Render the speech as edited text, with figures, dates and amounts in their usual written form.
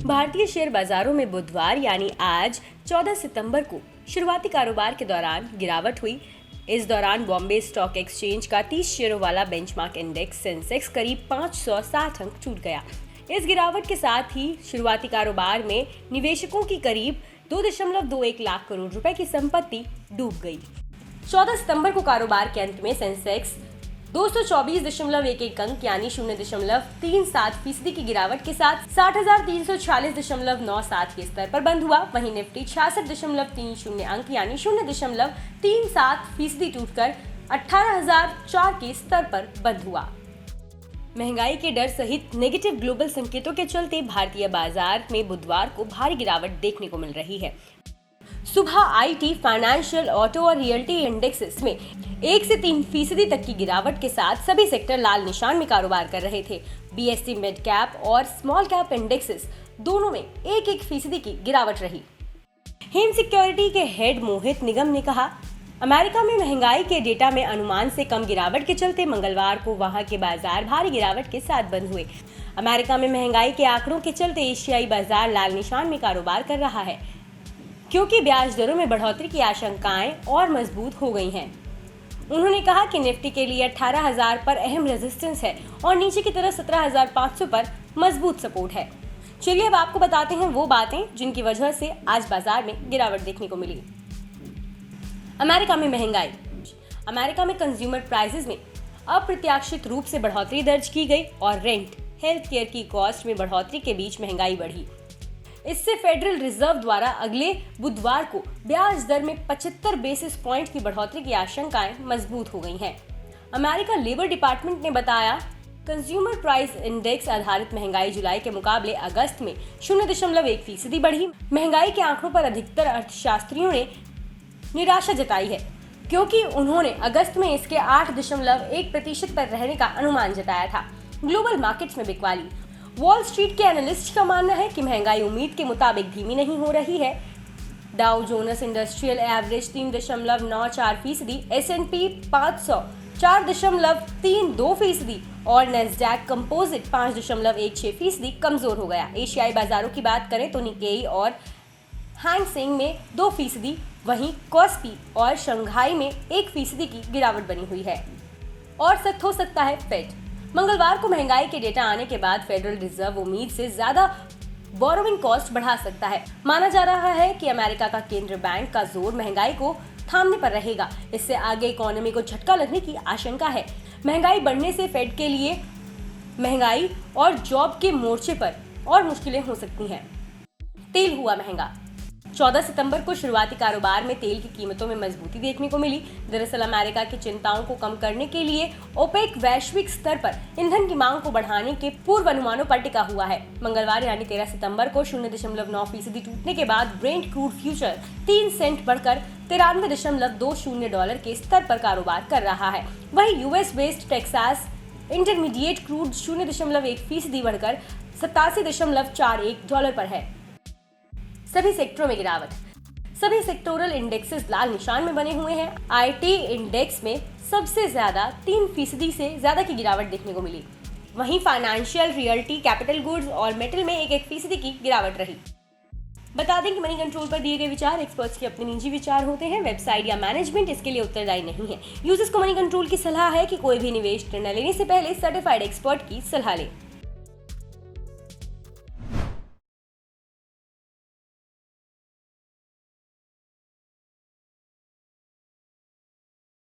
भारतीय शेयर बाजारों में बुधवार यानी आज 14 सितंबर को शुरुआती कारोबार के दौरान गिरावट हुई। इस दौरान बॉम्बे स्टॉक एक्सचेंज का 30 शेयरों वाला बेंचमार्क इंडेक्स सेंसेक्स करीब 560 अंक छूट गया। इस गिरावट के साथ ही शुरुआती कारोबार में निवेशकों की करीब 2.21 लाख करोड़ रुपए की संपत्ति डूब गई। 14 सितंबर को कारोबार के अंत में सेंसेक्स 224.11 अंक यानी 0.37% की गिरावट के साथ 60,346.97 के स्तर पर बंद हुआ। वहीं निफ्टी 66.30 अंक यानी 0.37% टूटकर 18,004 के स्तर पर बंद हुआ। महंगाई के डर सहित नेगेटिव ग्लोबल संकेतों के चलते भारतीय बाजार में बुधवार को भारी गिरावट देखने को मिल रही है। सुबह आईटी, फाइनेंशियल, ऑटो और रियल्टी इंडेक्सेस में 1 से 3% तक की गिरावट के साथ सभी सेक्टर लाल निशान में कारोबार कर रहे थे। बीएसई मिड कैप और स्मॉल कैप इंडेक्सेस दोनों में 1% की गिरावट रही। हेम सिक्योरिटी के हेड मोहित निगम ने कहा, अमेरिका में महंगाई के डेटा में अनुमान से कम गिरावट के चलते मंगलवार को वहां के बाजार भारी गिरावट के साथ बंद हुए। अमेरिका में महंगाई के आंकड़ों के चलते एशियाई बाजार लाल निशान में कारोबार कर रहा है, क्योंकि ब्याज दरों में बढ़ोतरी की आशंकाएं और मजबूत हो गई हैं। उन्होंने कहा कि निफ्टी के लिए 18,000 पर अहम रेजिस्टेंस है और नीचे की तरफ 17,500 पर मजबूत सपोर्ट है। चलिए अब आपको बताते हैं वो बातें जिनकी वजह से आज बाजार में गिरावट देखने को मिली। अमेरिका में महंगाई। अमेरिका में कंज्यूमर प्राइसेस में अप्रत्याशित रूप से बढ़ोतरी दर्ज की गई और रेंट, हेल्थ केयर की कॉस्ट में बढ़ोतरी के बीच महंगाई बढ़ी। इससे फेडरल रिजर्व द्वारा अगले बुधवार को ब्याज दर में 75 बेसिस पॉइंट की बढ़ोतरी की आशंकाएं मजबूत हो गई हैं। अमेरिका लेबर डिपार्टमेंट ने बताया, कंज्यूमर प्राइस इंडेक्स आधारित महंगाई जुलाई के मुकाबले अगस्त में 0.1% बढ़ी। महंगाई के आंकड़ों पर अधिकतर अर्थशास्त्रियों ने निराशा जताई है, क्योंकि उन्होंने अगस्त में इसके 8.1% पर रहने का अनुमान जताया था। ग्लोबल मार्केट्स में बिकवाली। वॉल स्ट्रीट के एनालिस्ट का मानना है कि महंगाई उम्मीद के मुताबिक धीमी नहीं हो रही है। डाउ जोनस इंडस्ट्रियल एवरेज 3.94%, S&P 500 4.32% और नेस्डैक कंपोजिट 5.16% कमजोर हो गया। एशियाई बाजारों की बात करें तो निकेई और हैंग सेंग में 2%, वहीं कॉस्पी और शंघाई में 1% की गिरावट बनी हुई है। और सख्त हो सकता है फेड। मंगलवार को महंगाई के डेटा आने के बाद फेडरल रिजर्व उम्मीद से ज्यादा बोरोइंग कॉस्ट बढ़ा सकता है। माना जा रहा है कि अमेरिका का केंद्रीय बैंक का जोर महंगाई को थामने पर रहेगा। इससे आगे इकोनॉमी को झटका लगने की आशंका है। महंगाई बढ़ने से फेड के लिए महंगाई और जॉब के मोर्चे पर और मुश्किलें हो सकती हैं। तेल हुआ महंगा। 14 सितंबर को शुरुआती कारोबार में तेल की कीमतों में मजबूती देखने को मिली। दरअसल अमेरिका की चिंताओं को कम करने के लिए ओपेक वैश्विक स्तर पर ईंधन की मांग को बढ़ाने के पूर्व अनुमानों पर टिका हुआ है। मंगलवार यानी 13 सितंबर को 0.9% टूटने के बाद ब्रेंट क्रूड फ्यूचर 3 सेंट बढ़कर $93.20 के स्तर पर कारोबार कर रहा है। वहीं US West Texas intermediate crude 0.1% बढ़कर $87.41 पर है। सभी सेक्टरों में गिरावट। सभी सेक्टोरल इंडेक्सेस लाल निशान में बने हुए हैं। आईटी इंडेक्स में सबसे ज्यादा 3% से ज्यादा की गिरावट देखने को मिली। वहीं फाइनेंशियल, रियल्टी, कैपिटल गुड्स और मेटल में 1% की गिरावट रही। बता दें कि मनी कंट्रोल पर दिए गए विचार एक्सपर्ट्स के अपने निजी विचार होते हैं। वेबसाइट या मैनेजमेंट इसके लिए उत्तरदायी नहीं है। यूजर्स को मनी कंट्रोल की सलाह है कि कोई भी निवेश निर्णय लेने से पहले सर्टिफाइड एक्सपर्ट की सलाह लें।